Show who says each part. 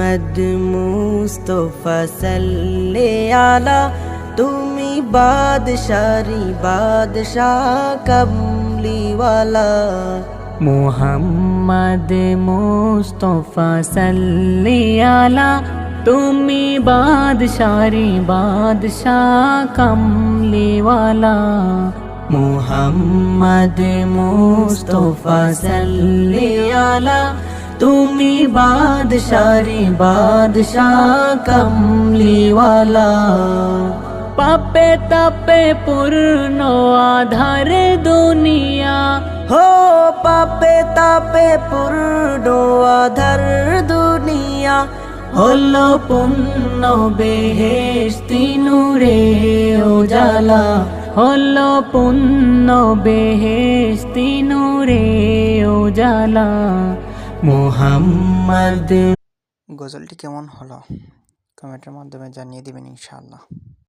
Speaker 1: মুহাম্মদ মুস্তফা সাল্লে আলা তুমি বাদশারি বাদশাহ কমলিওয়ালা।
Speaker 2: মুহাম্মদ মুস্তফা সাল্লি আলা তুমি বাদশারি বাদশাহ কমলিওয়ালা।
Speaker 1: মুহাম্মদ মুস্তফা সাল্লে আলা তুমি বাদশারি বাদশাহ কমলিওয়ালা।
Speaker 2: পাপে তাপে পূর্ণ আধার দুনিয়া,
Speaker 1: হো পাপে তাপে পূর্ণ আধার দুনিয়া, হলো পূর্ণ বেহেশতি নূরে উজালা।
Speaker 2: হলো পূর্ণ বেহেশতি নূরে উজালা।
Speaker 1: মুহাম্মদ।
Speaker 3: গজলটি কেমন হলো কমেন্টের মাধ্যমে জানিয়ে দিবেন ইনশাআল্লাহ।